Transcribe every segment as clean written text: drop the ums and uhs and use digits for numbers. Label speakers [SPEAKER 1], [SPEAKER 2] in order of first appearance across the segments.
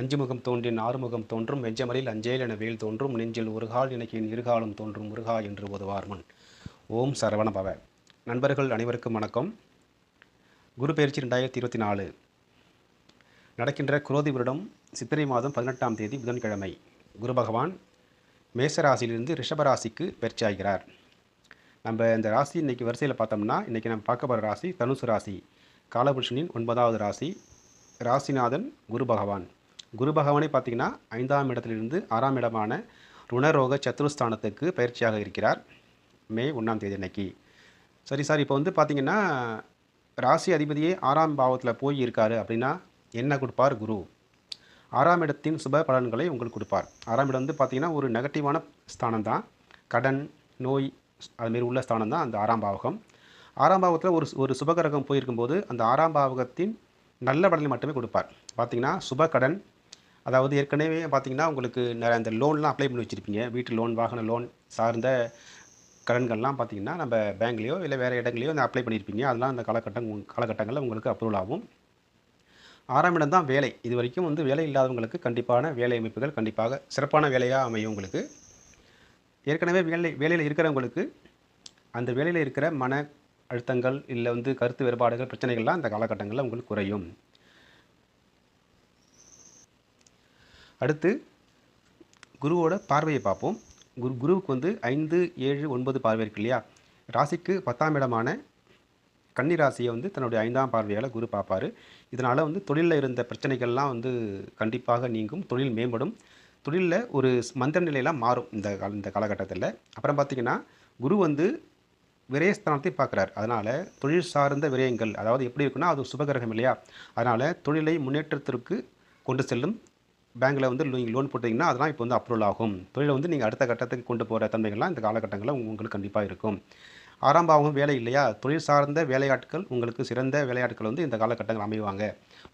[SPEAKER 1] அஞ்சுமுகம் தோன்றின் ஆறுமுகம் தோன்றும் வெஞ்சமரில் அஞ்சேல் என வேல் தோன்றும் நெஞ்சில் ஒருகால் நினைக்கின் இருகாலும் தோன்றும் முருகா என்று ஓதுவார்முன். ஓம் சரவண பவ. நண்பர்கள் அனைவருக்கும் வணக்கம். குரு பயிற்சி 2024 நடக்கின்ற குரோதி வருடம் சித்திரை மாதம் 18ஆம் தேதி புதன்கிழமை குரு பகவான் மேசராசியிலிருந்து ரிஷபராசிக்கு பயிற்சி ஆகிறார். நம்ம இந்த ராசி இன்றைக்கி வரிசையில் பார்த்தோம்னா இன்றைக்கி நம்ம பார்க்க போகிற ராசி தனுசு ராசி, காலபுருஷனின் 9வது ராசி. ராசிநாதன் குரு பகவான். குரு பகவானை பார்த்திங்கன்னா 5ஆம் இடத்திலிருந்து 6ஆம் இடமான ருணரோக சத்துருஸ்தானத்துக்கு பயிற்சியாக இருக்கிறார் மே 1ஆம் தேதி அன்னைக்கு. சரி சார், இப்போ வந்து பார்த்திங்கன்னா ராசி அதிபதியே 6ஆம் பாவத்தில் போய் இருக்காரு அப்படின்னா என்ன கொடுப்பார் குரு? 6ஆம் இடத்தின் சுப பலன்களை உங்களுக்கு கொடுப்பார். 6ஆம் இடம் வந்து பார்த்திங்கன்னா ஒரு நெகட்டிவான ஸ்தானம் தான். கடன், நோய் அதுமாரி உள்ள ஸ்தானம் தான் அந்த 6ஆம் பாவகம். 6ஆம் பாவத்தில் ஒரு சுபகிரகம் போயிருக்கும்போது அந்த 6ஆம் பாவகத்தின் நல்ல பலனை மட்டுமே கொடுப்பார். பார்த்திங்கன்னா சுப கடன், அதாவது ஏற்கனவே பார்த்திங்கன்னா உங்களுக்கு இந்த லோன்லாம் அப்ளை பண்ணி வச்சுருப்பீங்க. வீட்டு லோன், வாகன லோன் சார்ந்த கடன்கள்லாம் பார்த்திங்கன்னா நம்ம பேங்க்லேயோ இல்லை வேறு இடங்களையோ அந்த அப்ளை பண்ணியிருப்பீங்க. அதெல்லாம் அந்த காலகட்டங்களில் உங்களுக்கு அப்ரூவல் ஆகும். 6ஆம் இடம் தான் வேலை. இது வரைக்கும் வந்து வேலை இல்லாதவங்களுக்கு கண்டிப்பான வேலை அமைப்புகள் கண்டிப்பாக சிறப்பான வேலையாக அமையும். உங்களுக்கு ஏற்கனவே வேலையில் இருக்கிறவங்களுக்கு அந்த வேலையில் இருக்கிற மன அழுத்தங்கள் இல்லை வந்து கருத்து வேறுபாடுகள் பிரச்சனைகள்லாம் அந்த காலகட்டங்களில் உங்களுக்கு குறையும். அடுத்து குருவோட பார்வையை பார்ப்போம். குருவுக்கு வந்து 5, 7, 9 பார்வை இருக்கு இல்லையா? ராசிக்கு 10ஆம் இடமான கன்னி ராசியை வந்து தன்னுடைய 5ஆம் பார்வையால் குரு பார்ப்பார். இதனால் வந்து தொழிலில் இருந்த பிரச்சனைகள்லாம் வந்து கண்டிப்பாக நீங்கும், தொழில் மேம்படும், தொழிலில் ஒரு மந்த நிலையெல்லாம் மாறும் இந்த காலகட்டத்தில். அப்புறம் பார்த்திங்கன்னா குரு வந்து விரயஸ்தானத்தை பார்க்குறார். அதனால் தொழில் சார்ந்த விரயங்கள், அதாவது எப்படி இருக்குன்னா அது சுபகிரகம் இல்லையா? அதனால் தொழிலை முன்னேற்றத்திற்கு கொண்டு செல்லும். பேங்க்கில் வந்து நீங்கள் லோன் போட்டிங்கன்னா அதெல்லாம் இப்போ வந்து அப்ரூவல் ஆகும். தொழிலை வந்து நீங்கள் அடுத்த கட்டத்துக்கு கொண்டு போகிற தன்மைகள்லாம் இந்த காலகட்டங்களில் உங்களுக்கு கண்டிப்பாக இருக்கும். 6ஆம் பாவம் வேலை இல்லையா? தொழில் சார்ந்த வேலையாட்கள், உங்களுக்கு சிறந்த வேலையாட்கள் வந்து இந்த காலகட்டங்கள் அமைவாங்க.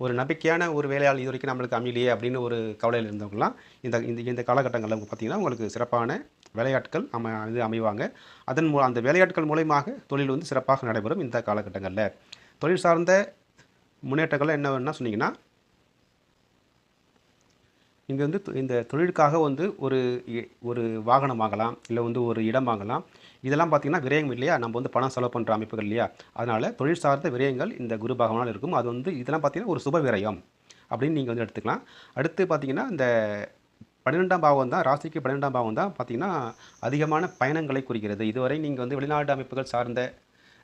[SPEAKER 1] ஒரு நம்பிக்கையான ஒரு வேலையாள் இது வரைக்கும் நம்மளுக்கு அமையலையே அப்படின்னு ஒரு கவலையில் இருந்தவங்களாம் இந்த காலகட்டங்களில் பார்த்திங்கன்னா உங்களுக்கு சிறப்பான வேலையாட்கள் அமைவாங்க. அந்த வேலையாட்கள் மூலயமாக தொழில் வந்து சிறப்பாக நடைபெறும். இந்த காலகட்டங்களில் தொழில் சார்ந்த முன்னேற்றங்கள் என்ன வேணும்னா சொன்னீங்கன்னா, இங்கே வந்து இந்த தொழிலுக்காக வந்து ஒரு வாகனம் வாங்கலாம், இல்லை வந்து ஒரு இடம் வாங்கலாம். இதெல்லாம் பார்த்திங்கன்னா விரயம் இல்லையா? நம்ம வந்து பணம் செலவு பண்ணுற அமைப்புகள் இல்லையா? அதனால் தொழில் சார்ந்த விரயங்கள் இந்த குரு பகவானால் இருக்கும். அது வந்து இதெல்லாம் பார்த்திங்கன்னா ஒரு சுப விரயம் அப்படின்னு நீங்கள் வந்து எடுத்துக்கலாம். அடுத்து பார்த்திங்கன்னா இந்த 12ஆம் பாவம் தான், ராசிக்கு 12ஆம் பாவம் தான் பார்த்திங்கன்னா அதிகமான பயணங்களை குறிக்கிறது. இதுவரை நீங்கள் வந்து வெளிநாட்டு அமைப்புகள் சார்ந்த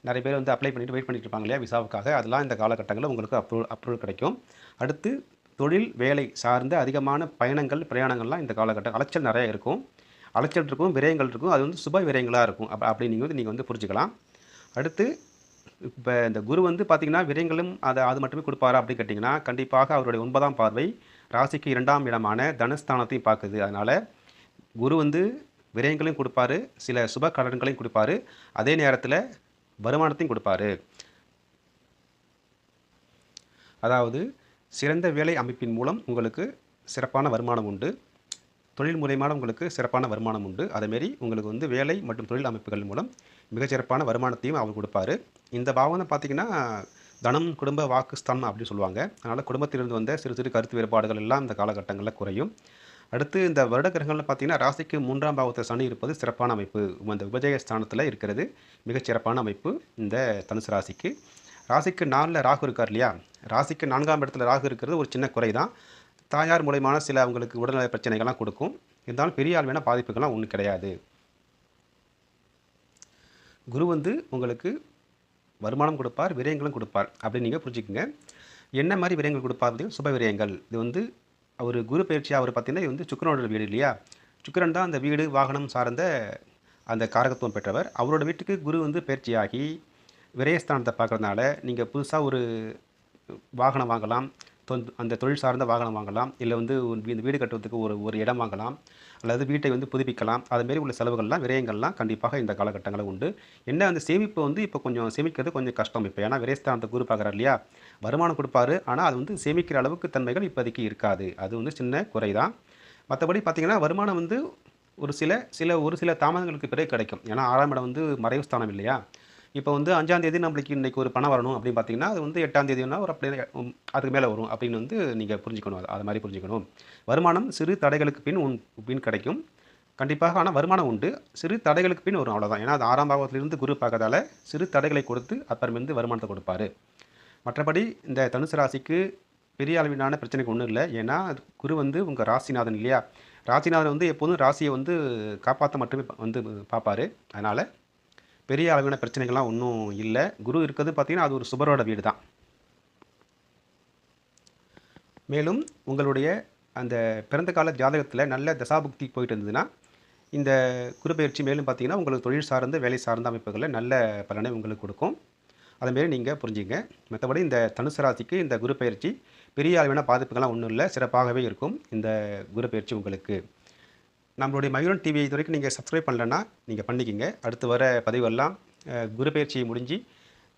[SPEAKER 1] நிறைய பேர் வந்து அப்ளை பண்ணிவிட்டு வெயிட் பண்ணிட்டு இருப்பாங்க இல்லையா விசாவுக்காக? அதெல்லாம் இந்த காலகட்டங்களில் உங்களுக்கு அப்ரூவல் கிடைக்கும். அடுத்து தொழில் வேலை சார்ந்த அதிகமான பயணங்கள், பிரயாணங்கள்லாம் இந்த காலகட்டம் அலைச்சல் நிறைய இருக்கும். அலைச்சல் இருக்கும், விரயங்கள் இருக்கும். அது வந்து சுப விரயங்களாக இருக்கும். அப்படி நீங்கள் வந்து புரிஞ்சுக்கலாம். அடுத்து இப்போ இந்த குரு வந்து பார்த்திங்கன்னா விரயங்களும் அது மட்டுமே கொடுப்பாரா அப்படின்னு கேட்டிங்கன்னா, கண்டிப்பாக அவருடைய 9ஆம் பார்வை ராசிக்கு 2ஆம் இடமான தனஸ்தானத்தையும் பார்க்குது. அதனால் குரு வந்து விரயங்களையும் கொடுப்பாரு, சில சுப கடன்களையும் கொடுப்பாரு, அதே நேரத்தில் வருமானத்தையும் கொடுப்பாரு. அதாவது சிறந்த வேலை அமைப்பின் மூலம் உங்களுக்கு சிறப்பான வருமானம் உண்டு, தொழில் மூலயமான உங்களுக்கு சிறப்பான வருமானம் உண்டு. அதேமாரி உங்களுக்கு வந்து வேலை மற்றும் தொழில் அமைப்புகள் மூலம் மிகச்சிறப்பான வருமானத்தையும் அவர் கொடுப்பார். இந்த பாவனை பார்த்திங்கன்னா தனம், குடும்ப, வாக்குஸ்தானம் அப்படின்னு சொல்லுவாங்க. அதனால் குடும்பத்திலிருந்து வந்த சிறு சிறு கருத்து வேறுபாடுகள் எல்லாம் இந்த காலகட்டங்களில் குறையும். அடுத்து இந்த வருட கிரகங்களில் பார்த்திங்கன்னா ராசிக்கு 3ஆம் பாவத்தில் சனி இருப்பது சிறப்பான அமைப்பு. இந்த விபஜய ஸ்தானத்தில் இருக்கிறது மிகச்சிறப்பான அமைப்பு இந்த தனுசு ராசிக்கு. ராசிக்கு 4ல் ராகு இருக்கார் இல்லையா? ராசிக்கு 4ஆம் இடத்துல ராகு இருக்கிறது ஒரு சின்ன குறை தான். தாயார் மூலயமான சில அவங்களுக்கு உடல்நல பிரச்சனைகள்லாம் கொடுக்கும். இருந்தாலும் பெரிய அளவான பாதிப்புகள்லாம் ஒன்றும் கிடையாது. குரு வந்து உங்களுக்கு வருமானம் கொடுப்பார், விரயங்களும் கொடுப்பார் அப்படின்னு நீங்கள் புரிஞ்சுக்குங்க. என்ன மாதிரி விரயங்கள் கொடுப்பார் பார்த்தீங்கன்னா சுப விரயங்கள். இது வந்து அவர் குரு பயிற்சியாக அவர் பார்த்திங்கன்னா இது வந்து சுக்கிரனோட வீடு இல்லையா? சுக்கிரன் தான் அந்த வீடு வாகனம் சார்ந்த அந்த காரகத்துவம் பெற்றவர். அவரோட வீட்டுக்கு குரு வந்து பயிற்சியாகி விரயஸ்தானத்தை பார்க்குறதுனால நீங்கள் புதுசாக ஒரு வாகனம் வாங்கலாம், அந்த தொழில் சார்ந்த வாகனம் வாங்கலாம், இல்லை வந்து இந்த வீடு கட்டுவதற்கு ஒரு இடம் வாங்கலாம், அல்லது வீட்டை வந்து புதுப்பிக்கலாம். அதுமாரி உள்ள செலவுகள்லாம் விரயங்கள்லாம் கண்டிப்பாக இந்த காலகட்டங்களில் உண்டு. என்ன அந்த சேமிப்பு வந்து இப்போ கொஞ்சம் சேமிக்கிறது கொஞ்சம் கஷ்டம். இப்போ ஏன்னா விரயஸ்தானத்தை குரு பார்க்குறாரு இல்லையா? வருமானம் கொடுப்பாரு, ஆனால் அது வந்து சேமிக்கிற அளவுக்கு தன்மைகள் இப்போதைக்கு இருக்காது. அது வந்து சின்ன குறை தான். மற்றபடி பார்த்திங்கன்னா வருமானம் வந்து ஒரு சில தாமதங்களுக்கு பிறகு கிடைக்கும். ஏன்னா 6ஆம் இடம் வந்து மறைவு ஸ்தானம் இல்லையா? இப்போ வந்து 5ஆம் தேதி நம்மளுக்கு இன்றைக்கி ஒரு பணம் வரணும் அப்படின்னு பார்த்தீங்கன்னா, அது வந்து 8ஆம் தேதினா ஒரு அப்படியே அதுக்கு மேலே வரும் அப்படின்னு வந்து நீங்கள் புரிஞ்சுக்கணும். அது மாதிரி புரிஞ்சுக்கணும். வருமானம் சிறு தடைகளுக்கு பின் கிடைக்கும். கண்டிப்பாக ஆனா வருமானம் உண்டு. சிறு தடைகளுக்கு பின் வரும் அவ்வளோதான். ஏன்னா அது 6ஆம் பாவத்திலிருந்து குரு பார்க்கறதால, சிறு தடைகளை கொடுத்து அப்புறமேந்து வருமானத்த கொடுப்பாரு. மற்றபடி இந்த தனுசு ராசிக்கு பெரிய அளவிலான பிரச்சனைக்கு ஒண்ணும் இல்ல. ஏன்னா குரு வந்து உங்க ராசிநாதன் இல்லையா? ராசிநாதன் வந்து எப்போதும் ராசிய வந்து காப்பாத்த மட்டுமே வந்து பார்ப்பாரு. அதனால பெரிய அளவிலான பிரச்சனைகள்லாம் ஒண்ணும் இல்ல. குரு இருக்கிறது பார்த்தீங்கன்னா, அது ஒரு சுபரோட வீடு தான். மேலும் உங்களுடைய அந்த பிறந்த கால ஜாதகத்தில நல்ல தசாபுக்தி போயிட்டு இருந்ததுன்னா, இந்த குரு பெயர்ச்சி மேலும் பார்த்தீங்கன்னா, உங்களுக்கு தொழில் சார்ந்த, வேலை சார்ந்த அமைப்புகள்ல நல்ல பலனை உங்களுக்கு கொடுக்கும். அதமாரி நீங்க புரிஞ்சுங்க. மத்தபடி இந்த தனுசு ராசிக்கு இந்த குரு பெயர்ச்சி பெரிய அளவிலான பாதிப்புகள்லாம் ஒண்ணும் இல்ல. சிறப்பாகவே இருக்கும் இந்த குரு பெயர்ச்சி உங்களுக்கு. நம்மளுடைய மயூரன் டிவியை இதுவரைக்கும் நீங்க சப்ஸ்கிரைப் பண்ணலன்னா, நீங்க பண்ணிக்கங்க. அடுத்து வர பதிவெல்லாம் குரு பெயர்ச்சி முடிஞ்சு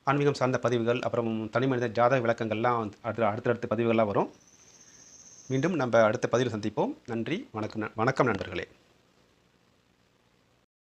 [SPEAKER 1] ஆன்மீகம் சார்ந்த பதிவுகள், அப்புறம் தனிமனித ஜாதக விளக்கங்கள்லாம் அடுத்தடுத்த பதிவுகள்லாம் வரும். மீண்டும் நம்ம அடுத்த பதிவில் சந்திப்போம். நன்றி. வணக்கம் நண்பர்களே.